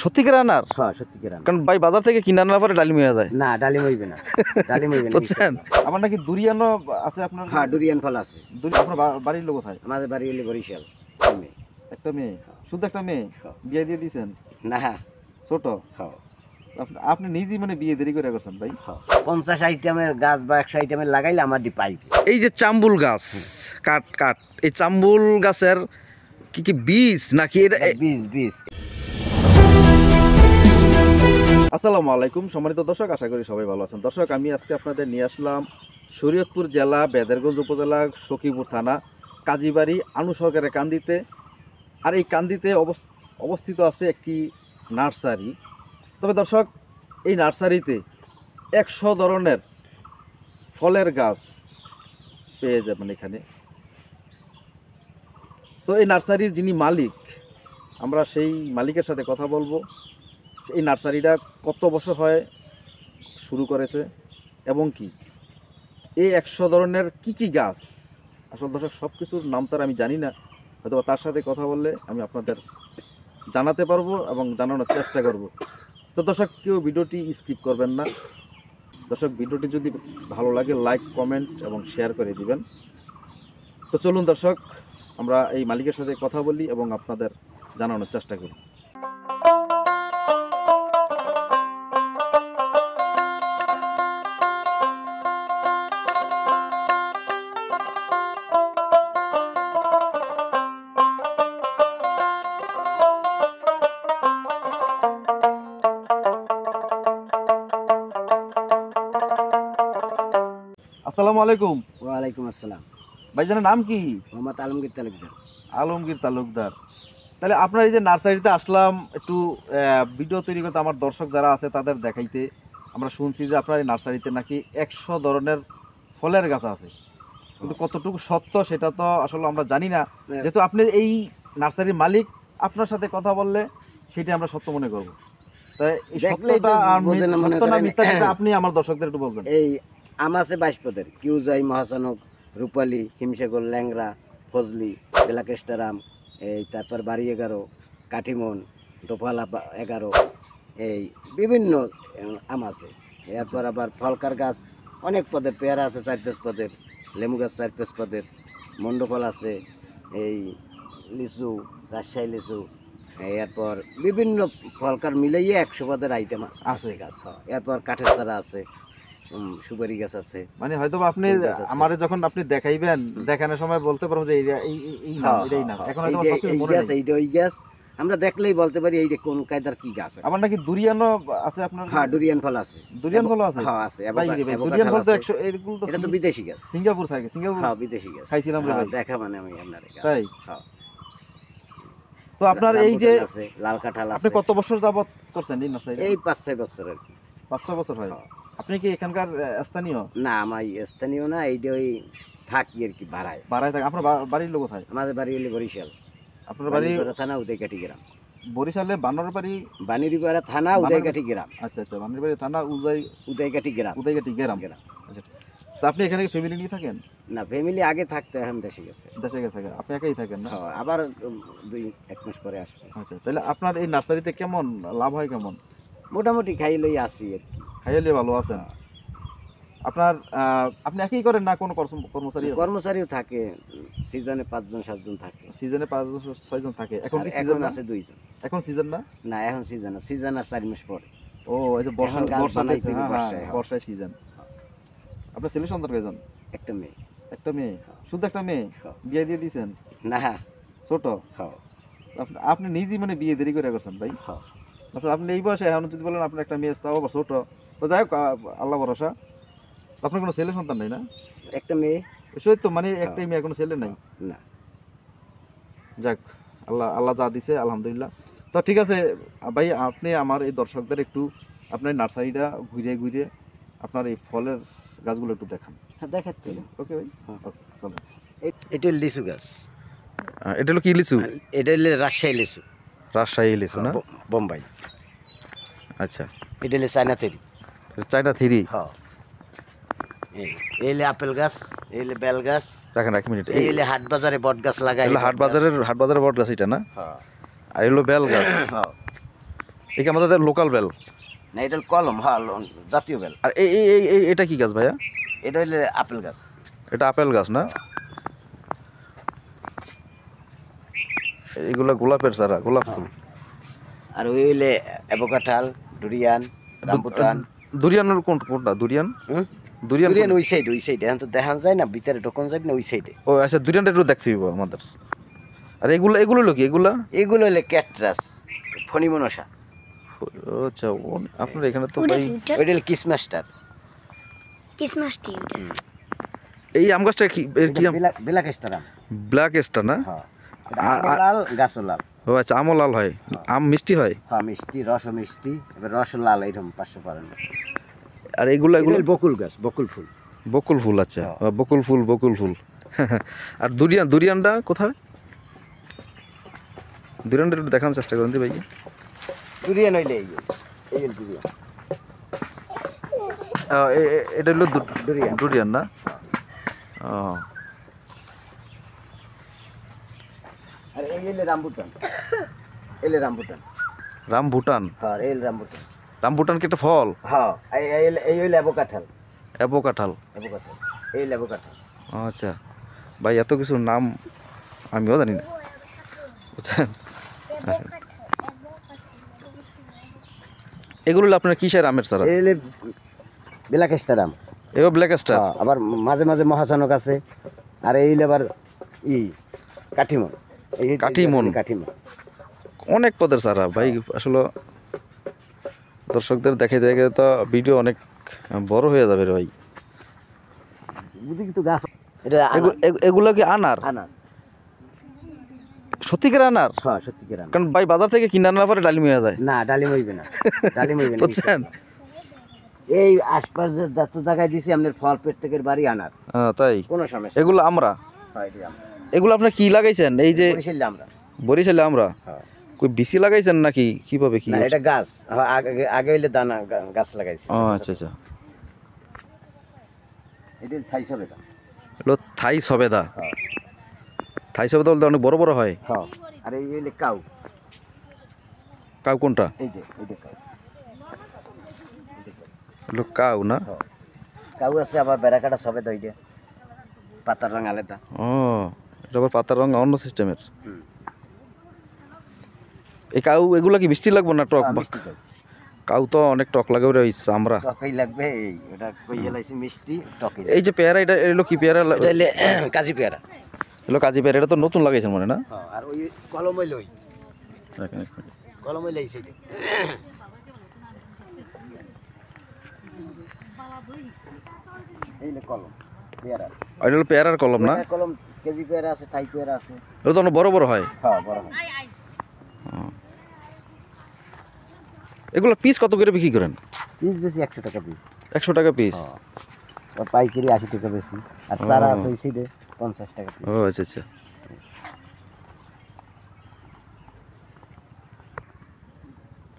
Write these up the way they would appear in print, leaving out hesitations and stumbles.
সত্যিকার আনার? হ্যাঁ সত্যিকার আনার। কারণ ভাই বাজার থেকে কিনে আনার পরে ডালিম হয়ে যায়। না ডালিম হইবে না, ডালিম হইবে না। বুঝছেন? আমার নাকি দুরিয়ানও আছে আপনার? হ্যাঁ ডুরিয়ান ফল আছে। আপনার বাড়ির লোক কোথায়? আমাদের বাড়ি হইলে বরিশাল। একটা মেয়ে, শুধু একটা মেয়ে? বিয়ে দিয়ে দিয়েছেন? না ছোট? হ্যাঁ। আপনি নিজেই মানে বিয়ে দেরি করে করছেন ভাই? 50 আইটেমের গাছ বা 100 আইটেমের লাগাইলে আমার ডি পাইবে। এই যে চাম্বুল গাছ, কাঠ, এই চাম্বুল গাছের কি বীজ নাকি এটা? বীজ। আসসালামু আলাইকুম সম্মানিত দর্শক, আশা করি সবাই ভালো আছেন। দর্শক, আমি আজকে আপনাদের নিয়ে আসলাম শরীয়তপুর জেলা বেদেরগঞ্জ উপজেলা সখীপুর থানা কাজীবাড়ি আনু সরকারের কান্দিতে। আর এই কান্দিতে অবস্থিত আছে একটি নার্সারি। তবে দর্শক, এই নার্সারিতে 100 ধরনের ফলের গাছ পেয়ে যাবেন এখানে। তো এই নার্সারির যিনি মালিক, আমরা সেই মালিকের সাথে কথা বলবো। এই নার্সারিটা কত বছর হয় শুরু করেছে এবং কি এই 100 ধরনের কি গাছ, আসলে দর্শক সব কিছুর নাম তার আমি জানি না, হয়তো তার সাথে কথা বললে আমি আপনাদের জানাতে পারবো এবং জানানোর চেষ্টা করব। তো দর্শক, কেউ ভিডিওটি স্কিপ করবেন না। দর্শক, ভিডিওটি যদি ভালো লাগে লাইক, কমেন্ট এবং শেয়ার করে দিবেন। তো চলুন দর্শক, আমরা এই মালিকের সাথে কথা বলি এবং আপনাদের জানানোর চেষ্টা করি। আসসালামু আলাইকুম। ওয়ালাইকুম আসসালাম। ভাইজানের নাম কি? মোহাম্মদ আলমগীর তালুকদার। আলমগীর তালুকদার। তাহলে আপনার এই যে নার্সারিতে আসলাম একটু ভিডিও তৈরি করতে, আমার দর্শক যারা আছে তাদের দেখাইতে। আমরা শুনছি যে আপনার এই নার্সারিতে নাকি 100 ধরনের ফলের গাছ আছে, কিন্তু কতটুকু সত্য সেটা তো আসলে আমরা জানি না। যেহেতু আপনি এই নার্সারির মালিক, আপনার সাথে কথা বললে সেটা আমরা সত্য মনে করব। তাই এই সত্যটা সত্য না মিথ্যা সেটা আপনি আমার দর্শকদের একটু বলবেন। এই আম আছে 22 পদের, কিউজাই, মহাসানক, রূপালী, হিমসাগর, ল্যাংরা, ফজলি, বেলাকেস্টারাম, এই তারপর বাড়ি 11, কাঠিমন, দোপালা 11, এই বিভিন্ন আম আছে। এরপর আবার ফলকার গাছ অনেক পদের, পেয়ারা আছে 4-5 পদের, লেবু গাছ 4-5 পদের, মন্ডফল আছে, এই লিচু, রাজশাহী লিচু, এরপর বিভিন্ন ফলকার মিলাইয়ে 100 পদের আইটেম আছে গাছ। এরপর কাঠের চারা আছে, সুপারি গাছ আছে। মানে হয়তো আপনি আমারে যখন আপনি দেখাইবেন, দেখানোর সময় বলতে পারবো যে এই নাম, এটাই নাম। এখন হয়তো সবকিছু মনে নেই। এইটা ওই গাছ আমরা দেখলেই বলতে পারি এইটা কোন কায়দার কি গাছ। আমার নাকি দুরিয়ানও আছে আপনার? হ্যাঁ ডুরিয়ান ফল আছে। দুরিয়ান ফল আছে? হ্যাঁ আছে। দুরিয়ান ফল তো 100, এগুলো তো এটা তো বিদেশি গাছ। সিঙ্গাপুর থাকে। সিঙ্গাপুর? হ্যাঁ বিদেশি গাছ। খাইছিলাম রে ভাই। দেখা মানে আমি আপনার গাছ। তাই? হ্যাঁ। তো আপনার এই যে লাল কাঁঠাল আছে। আপনি কত বছর যাবত করছেন এই নার্সারি? এই 5-6 বছর আর কি। 5-6 বছর হয়। আপনি কি এখানকার স্থানীয়? না আমি স্থানীয় না, এইটা ওই থাকি আর কি, ভাড়ায় থাকে। আপনার বাড়ির লোক কোথায়? আমাদের বাড়ি হলো বরিশাল। আপনার বাড়ি? থানা উদয়কাঠি গ্রাম। বরিশালে বানর বাড়ি? বানিরপাড়া থানা উদয়কাঠি গ্রাম। আচ্ছা, বানর বাড়ি থানা উদয়কাঠি গ্রাম। আচ্ছা। তো আপনি এখানে ফ্যামিলি নিয়ে থাকেন? না ফ্যামিলি আগে থাকতো, এখন দেশে গেছে। আপনি একাই থাকেন না? আবার 2-1 মাস পরে আসবে। আচ্ছা, তাহলে আপনার এই নার্সারিতে কেমন লাভ হয়? কেমন? মোটামুটি খাইলেই আসি আর কি। খাইলে ভালো আছেন? আপনার আপনি একই করেন না কোনো কর্মচারীও থাকে? সিজনে 5-7 জন থাকে। সিজনে 5-6 জন থাকে। এখন কি সিজন আছে 2 জন। এখন সিজন না? না এখন সিজন না, সিজন আর 4 মাস পরে। ও এই যে বর্ষায় সিজন। আপনার ছেলে সন্তান কয়জন? একটা মেয়ে। একটা মেয়ে? শুধু একটা মেয়ে? বিয়ে দিয়ে দিয়েছেন? না ছোট? আপনি নিজেই মানে বিয়ে দেরি করে করছেন ভাই? আচ্ছা, আপনি এই বয়সে এখন যদি বলেন আপনার একটা মেয়ে, তাও আবার ছোট, তো যাই হোক আল্লাহ ভরসা। আপনার কোনো ছেলে সন্তান নেই না? একটা মেয়ে। তো মানে একটাই মেয়ে, কোনো ছেলে নাই? না। যাক, আল্লাহ যা দিছে আলহামদুলিল্লাহ। তো ঠিক আছে ভাই, আপনি আমার এই দর্শকদের একটু আপনার নার্সারিটা ঘুরে ঘুরে আপনার এই ফলের গাছগুলো একটু দেখান। হ্যাঁ দেখাচ্ছি। ওকে ভাই। চলো। এটা লিচু গাছ। এটা হলো কি লিচু? এটা হলো রাজশাহী লিচু। রাজশাহী লিচু না? বোম্বাই। আচ্ছা। এটা হলো চায়না থেরি। চায়না থেরি? হ্যাঁ। এই হলো আপেল গাছ, এই হলো বেল গাছ। রাখেন 1 মিনিট। এই হলো হাট বাজারে বট গাছ লাগাই। হাট বাজারের বট গাছ এটা না? হ্যাঁ। আর হলো বেল গাছ। হ্যাঁ। এই কি আমাদের লোকাল বেল? না এটা হলো কলম, হ্যাঁ জাতীয় বেল। আর এটা কি গাছ ভাইয়া? এটা হলো আপেল গাছ। এটা আপেল গাছ না? এগুলা গোলাপের চারা, গোলাপ ফুল। আর ওই হইলে অ্যাভোকাডো, ডুরিয়ান, রামবুটান। দুরিয়ানের কোনটা? দুরিয়ান ডুরিয়ান ওই সাইডে এখন তো দেখা যায় না, ভিতরে ঢোকন যাবে না ওই সাইডে। ও আচ্ছা, দুরিয়ানটা একটু দেখতে হইব আমাদের। আর এগুলো হলো কি? এগুলো হলে ক্যাটরাস, ফণিমনসা। আচ্ছা, আপনার এখানে তো ভাই ওইটা হলো কিসমাস্টার। এই আম গাছটা কি আম? ব্ল্যাক স্টার আম। ব্ল্যাক স্টার না? হ্যাঁ, লাল গাছও লাল। ও আচ্ছা, আমও লাল হয়। আম মিষ্টি হয়? হ্যাঁ মিষ্টি, রসও মিষ্টি, এবার রস লাল এরকম 500 পারেন। আর এগুলো বকুল গাছ, বকুল ফুল। বকুল ফুল, আচ্ছা বকুল ফুল। আর দুরিয়ানটা কোথায়? দুরিয়ানটা একটু দেখানোর চেষ্টা করেন ভাই। দুরিয়ান হইলে এই দুরিয়ান। এটা হলো দুরিয়ান না? ও আর এই হইলে রামবুটান। রামবুটান? হ্যাঁ এই রামবুটান। রামবুটান কি একটা ফল? হ্যাঁ এই হইলে অ্যাভোকাডো। এই হইলে অ্যাভোকাডো। আচ্ছা ভাই, এত কিছু নাম আমিও জানি না, বুঝছেন? এগুলো আপনার কিসের আমের চারা? এই হইলে ব্ল্যাক স্টার আম। এও ব্ল্যাক স্টার? আবার মাঝে মাঝে মহাসানক আছে। আর এই হইলে আবার কাঠিমন। কাঠিমন অনেক পদের চারা ভাই। আসলে দর্শকদের দেখে তো ভিডিও অনেক বড় হয়ে যাবে রে ভাই। এগুলো কি আনার? সত্যিকার আনার? হ্যাঁ সত্যিকার আনার। কারণ ভাই বাজার থেকে কিনে আনার পরে ডালিম হয়ে যায়। না ডালিম হইবে না, বুঝছেন? এই আশপাশ যত জায়গায় দিছি আপনার ফল প্রত্যেকের বাড়ি আনার। তাই কোনো সমস্যা? এগুলো আমরা এগুলো আপনার কি লাগাইছেন? এই যে বরিশালে আমরা কই বিসি লাগাইছেন নাকি কিভাবে? কি না এটা গাছ, আগে হইলে দানা গাছ লাগাইছি। আচ্ছা আচ্ছা, এটা থাই সবেদা। এগুলো থাই সবেদা? থাই সবেদা বলতে অনেক বড় বড় হয়। হ্যাঁ। আর এই হইলে কাউ কোনটা? এই যে কাউ। এগুলো কাউ না? কাউ আছে, আবার বেড়াকাটা সবেদা, ওইটা পাতার রং আলাদা। ও এটা আবার পাতার রং অন্য সিস্টেমের। এই কাউ এগুলা কি মিষ্টি লাগবে না টক? কাউ তো অনেক টক লাগে ওরে, আমরা টকই লাগবে। ওটা কইয়া লাইছি মিষ্টি টকই। এই যে পেয়ারা, এটা এলো কি পেয়ারা? এটা কাজি পেয়ারা। এলো কাজি পেয়ারা, এটা তো নতুন লাগাইছেন মনে না? হ্যাঁ। আর ওই কলম হইল, এই সাইডে। এই লে কলম পেয়ারা। এটা হলো পেয়ারার কলম না? কলম কেজি পেয়ারা আছে, থাই পেয়ারা আছে। এটা তো অনেক বড় বড় হয়। হ্যাঁ বড় হয়। এগুলো পিস কত করে বিক্রি করেন? পিস বেশি 100 টাকা পিস। 100 টাকা পিস? পাইকারি 80 টাকা বেশি। আর চারা আছে ওই সাইডে 50 টাকা পিস। ও আচ্ছা আচ্ছা।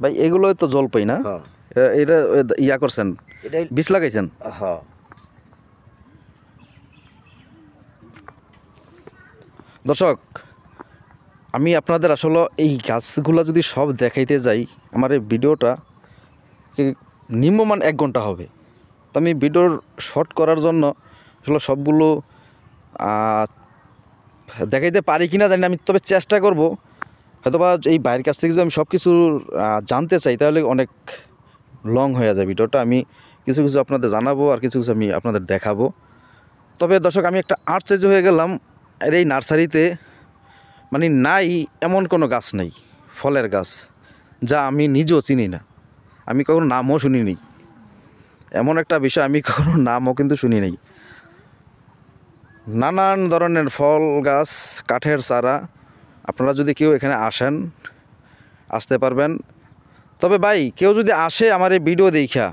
ভাই এগুলো তো জলপাই না? এটা ইয়া করছেন, বীজ লাগাইছেন? হ্যাঁ। দর্শক, আমি আপনাদের আসলে এই গাছগুলো যদি সব দেখাইতে যাই, আমার এই ভিডিওটা নিম্নমান 1 ঘন্টা হবে। তো আমি ভিডিওর শর্ট করার জন্য আসলে সবগুলো দেখাইতে পারি কিনা জানি না, আমি তবে চেষ্টা করব। হয়তোবা এই ভাইয়ের কাছ থেকে যদি আমি সব কিছু জানতে চাই তাহলে অনেক লং হয়ে যায় ভিডিওটা। আমি কিছু কিছু আপনাদের জানাবো আর কিছু কিছু আমি আপনাদের দেখাবো। তবে দর্শক, আমি একটা আশ্চর্য হয়ে গেলাম, আর এই নার্সারিতে মানে নাই এমন কোনো গাছ নেই, ফলের গাছ, যা আমি নিজেও চিনি না, আমি কখনো নামও শুনিনি। এমন একটা বিষয়, আমি কখনো নামও কিন্তু শুনি নাই। নানান ধরনের ফল গাছ, কাঠের চারা, আপনারা যদি কেউ এখানে আসতে পারবেন। তবে ভাই কেউ যদি আসে আমার এই ভিডিও দেখা,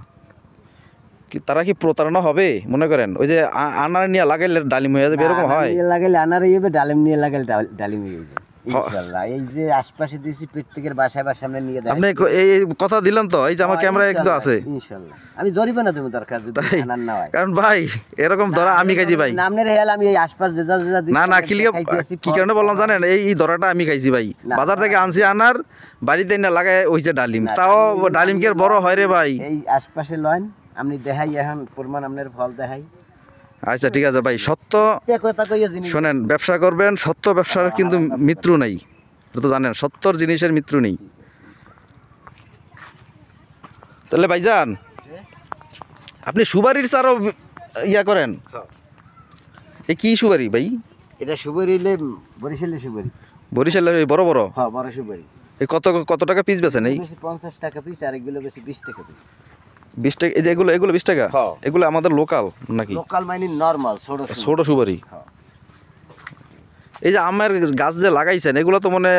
তারা কি প্রতারণা হবে মনে করেন? ওই যে আনার নিয়ে লাগাইলে ডালিম হয়ে যাবে, এরকম হয়? লাগাইলে আনার হইবে, ডালিম নিয়ে লাগাইলে ডালিম হইবে ইনশাআল্লাহ। এই যে আশপাশে দিছি প্রত্যেকের বাসায় বা সামনে নিয়ে দেয়। আপনি এই কথা দিলেন তো? এই যে আমার ক্যামেরা একদম আছে ইনশাআল্লাহ। আমি জরিমানা দেব দরকার যদি আনার না হয়। কারণ ভাই এরকম ধরা আমি খাইছি ভাই। নামনের হেয়াল আমি এই আশপাশ যেটা দিছি। না কি কারণে বললাম জানেন? এই ধরাটা আমি খাইছি ভাই। বাজার থেকে আনছি আনার, বাড়িতে না লাগায় ওই যে ডালিম, না, তাও ডালিম ডালিম কি আর বড় হয় রে ভাই? এই আশপাশে লন আপনি দেখাই এখন প্রমাণ আপনার ফল দেখাই। আচ্ছা ঠিক আছে ভাই, সত্য কথা কইয়া জিনিস শোনেন, ব্যবসা করবেন, সত্য ব্যবসার কিন্তু মৃত্যু নেই, এটা তো জানেন, সত্যর জিনিসের মৃত্যু নেই। তাহলে ভাইজান আপনি সুপারির চারও ইয়া করেন? এই কি সুপারি ভাই? এটা সুপারি হইলে বরিশালের সুপারি। বরিশালের ওই বড় বড়? হ্যাঁ বড় সুপারি। এই কত কত টাকা পিস বেচেন? এই 50 টাকা পিস, আর এগুলো বেশি 20 টাকা পিস। 20 টাকা? এই যে এগুলো এগুলো 20 টাকা? হ্যাঁ। এগুলো আমাদের লোকাল নাকি? লোকাল মানে নরমাল ছোট ছোট সুপারি। হ্যাঁ। এই যে আমের গাছ যে লাগাইছেন এগুলো তো মানে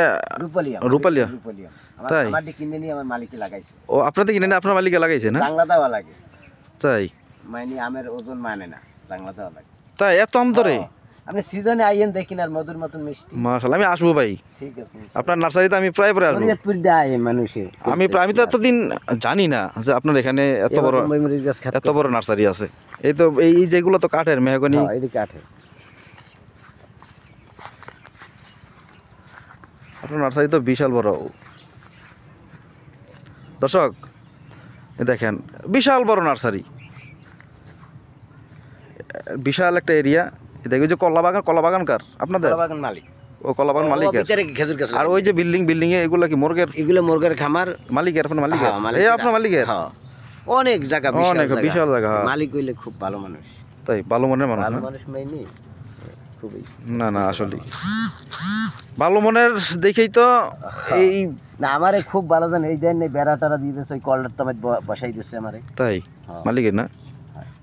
রূপালিয়া। রূপালিয়া? রূপালিয়া তাই? আমার কিনে নিয়ে আমার মালিকে লাগাইছে। ও আপনাদের কিনে না আপনার মালিকে লাগাইছে না? জাংলা দেওয়া লাগে। তাই? মানে আমের ওজন মানে না, জাংলা দেওয়া লাগে। তাই এত আম ধরে? আপনি সিজনে আইয়েন দেখেন, আর মধুর মতন মিষ্টি। মাশাআল্লাহ, আমি আসবো ভাই ঠিক আছে। আপনার নার্সারিতে, আমি প্রায় প্রায় আসবো। ফরিদপুর দেয় মানুষে। আমি তো এতদিন জানি না যে আপনার এখানে এত বড় এত বড় নার্সারি আছে। এই তো এই যেগুলো তো কাঠের, মেহগনি। এই কাঠের। আপনার নার্সারি তো বিশাল বড় দর্শক, এই দেখেন বিশাল বড় নার্সারি, বিশাল একটা এরিয়া। দেখো যে কলা বাগান কার? আপনাদের? কলা বাগান মালিক। ও কলা বাগান মালিকের। ভিতরে খেজুর গাছ। আর ওই যে বিল্ডিং এ এগুলো কি মুরগের? এগুলো মুরগের খামার। মালিকের? আপনার মালিকের? হ্যাঁ, মালিকের। এই আপনার মালিকের? হ্যাঁ, অনেক জায়গা, অনেক বিশাল জায়গা। মালিক হইলে খুব ভালো মানুষ। তাই? ভালো মনের মানুষ ভালো না? মানুষ মাইনি খুবই। না না, আসলে ভালো মনের দেখেই তো এই। না আমারে খুব ভালো জানে, এই দেন বেড়া টারা দিয়ে দিয়েছে, ওই কলটার তো বসাই দিচ্ছে আমারে। তাই? হ্যাঁ। মালিকের না?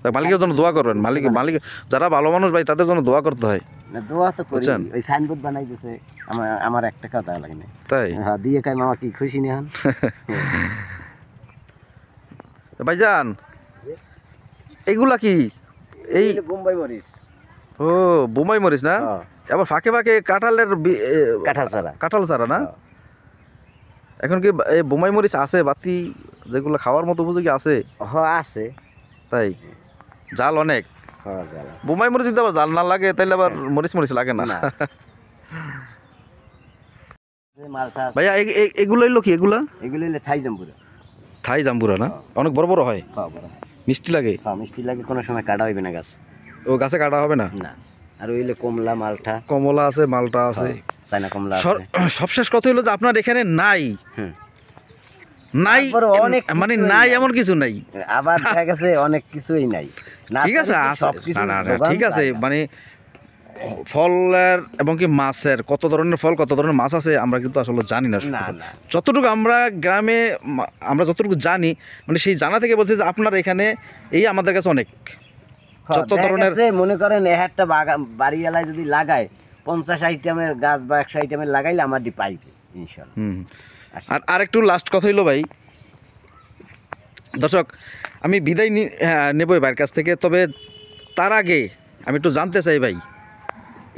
তাই মালিকের জন্য দোয়া করবেন। মালিক যারা ভালো মানুষ ভাই তাদের জন্য দোয়া করতে হয়। না দোয়া তো করি। বুঝছেন? ওই সাইনবোর্ড বানাই দিয়েছে, আমার 1 টাকা দেওয়া লাগে না। তাই? হ্যাঁ, দিয়ে কাই মামা কি খুশি নি হন? ভাইজান এগুলা কি? এই বোম্বাই মরিচ। ও বোম্বাই মরিচ না? হ্যাঁ। আবার ফাঁকে ফাঁকে কাঁঠালের কাঁঠাল ছাড়া না? হ্যাঁ। এখন কি এই বোম্বাই মরিচ আছে বাতি যেগুলো খাওয়ার মতো উপযোগী আছে? হ্যাঁ আছে। তাই? জাল অনেক? হ্যাঁ জাল। বোম্বাই মরিচ যদি আবার জাল না লাগে তাহলে আবার মরিচ লাগে না। মালটা ভাইয়া এগুলো এলো কি? এগুলো হইলে থাই জাম্বুরা। থাই জাম্বুরা না? অনেক বড় বড় হয়, হ্যাঁ বড়। মিষ্টি লাগে? হ্যাঁ মিষ্টি লাগে, কোনো সময় কাটা হইবে না গাছ। ও গাছে কাটা হবে না? না। আর ওইলে কমলা, মালটা, কমলা আছে, মালটা আছে, চায়না কমলা আছে। সবশেষ কথা হলো যে আপনার এখানে নাই হুম। নাই তারপরে অনেক মানে কিছুই নাই নাই। এমন কিছু নাই। আবার দেখা গেছে অনেক কিছুই নাই। ঠিক আছে, নার্সারিতে আছে। সবকিছু না যোগান ঠিক আছে, জায়গা। মানে ফলের এবং কি মাছের কত ধরনের ফল কত ধরনের মাছ আছে আমরা কিন্তু আসলে জানি না। না না। যতটুকু আমরা গ্রামে আমরা যতটুকু জানি, মানে সেই জানা থেকে বলছে যে আপনার এখানে এই আমাদের কাছে অনেক যত ধরনের। মনে করেন একটা বাড়ি এলাকায় যদি লাগায় 50 আইটেমের গাছ বা 100 আইটেমের লাগাইলে আমার দি পাইবে ইনশাআল্লাহ। আর আরেকটু লাস্ট কথা হইলো ভাই, দর্শক আমি বিদায় নেব ভাইয়ের কাছ থেকে, তবে তার আগে আমি একটু জানতে চাই ভাই,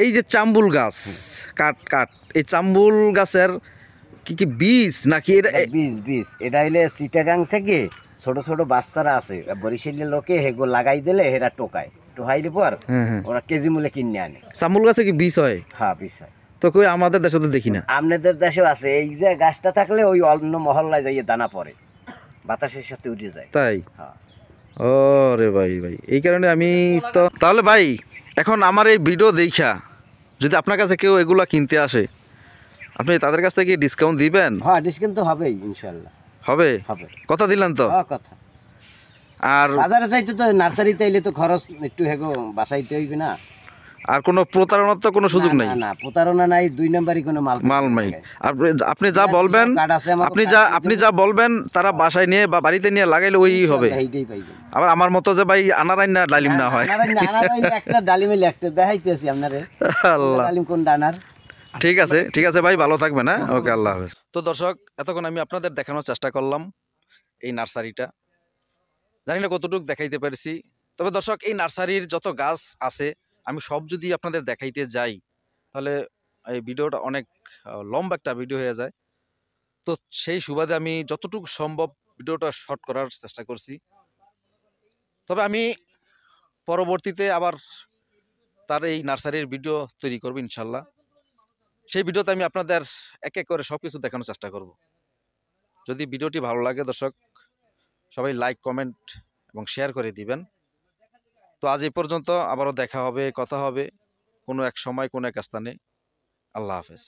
এই যে চাম্বুল গাছ কাঠ এই চাম্বুল গাছের কি বীজ নাকি এটা? বীজ এটা হইলে চিটাগাং থেকে ছোট ছোট বাচ্চারা আছে বরিশালের লোকে হেগো লাগাই দিলে হেরা টোহাইলে পর ওরা কেজি মূল্যে কিনে আনে। চাম্বুল গাছে কি বীজ হয়? হ্যাঁ বীজ হয়। তো কই আমাদের দেশে তো দেখি না। আপনাদের দেশেও আছে, এই যে গাছটা থাকলে ওই অন্য মহল্লায় যাইয়ে দানা পড়ে, বাতাসের সাথে উঠে যায়। তাই? হ্যাঁ। ও রে ভাই এই কারণে আমি তো তাহলে ভাই এখন আমার এই ভিডিও দেখা যদি আপনার কাছে কেউ এগুলা কিনতে আসে, আপনি তাদের কাছ থেকে ডিসকাউন্ট দিবেন? হ্যাঁ ডিসকাউন্ট তো হবেই ইনশাআল্লাহ। হবে? কথা দিলেন তো? হ্যাঁ কথা। আর বাজারে চাইতে তো নার্সারিতে এলে তো খরচ একটু হেগো বাঁচাইতে হইবে না। আর কোনো প্রতারণার তো কোনো সুযোগ নেই? না প্রতারণা নাই, 2 নাম্বারই কোনো মাল নাই। আপনি যা বলবেন, আপনি যা বলবেন তারা বাসায় নিয়ে বা বাড়িতে নিয়ে লাগাইলে ওই হবে। আবার আমার মতো যে ভাই আনারাই না ডালিম না হয়। একটা ডালিমে একটা দেখাইতেছি আপনারে। আল্লাহ ডালিম কোন ডানার। ঠিক আছে ভাই, ভালো থাকবেন। হ্যাঁ ওকে, আল্লাহ হাফেজ। তো দর্শক এতক্ষণ আমি আপনাদের দেখানোর চেষ্টা করলাম এই নার্সারিটা, জানি না কতটুকু দেখাইতে পারছি। তবে দর্শক এই নার্সারির যত গাছ আছে আমি সব যদি আপনাদের দেখাইতে যাই তাহলে এই ভিডিওটা অনেক লম্বা একটা ভিডিও হয়ে যায়। তো সেই সুবাদে আমি যতটুকু সম্ভব ভিডিওটা শর্ট করার চেষ্টা করছি। তবে আমি পরবর্তীতে আবার তার এই নার্সারির ভিডিও তৈরি করব ইনশাল্লাহ। সেই ভিডিওতে আমি আপনাদের এক এক করে সব কিছু দেখানোর চেষ্টা করব। যদি ভিডিওটি ভালো লাগে দর্শক সবাই লাইক কমেন্ট এবং শেয়ার করে দিবেন। তো আজ এই পর্যন্ত, আবারও দেখা হবে, কথা হবে কোনো এক সময় কোনো এক স্থানে। আল্লাহ হাফেজ।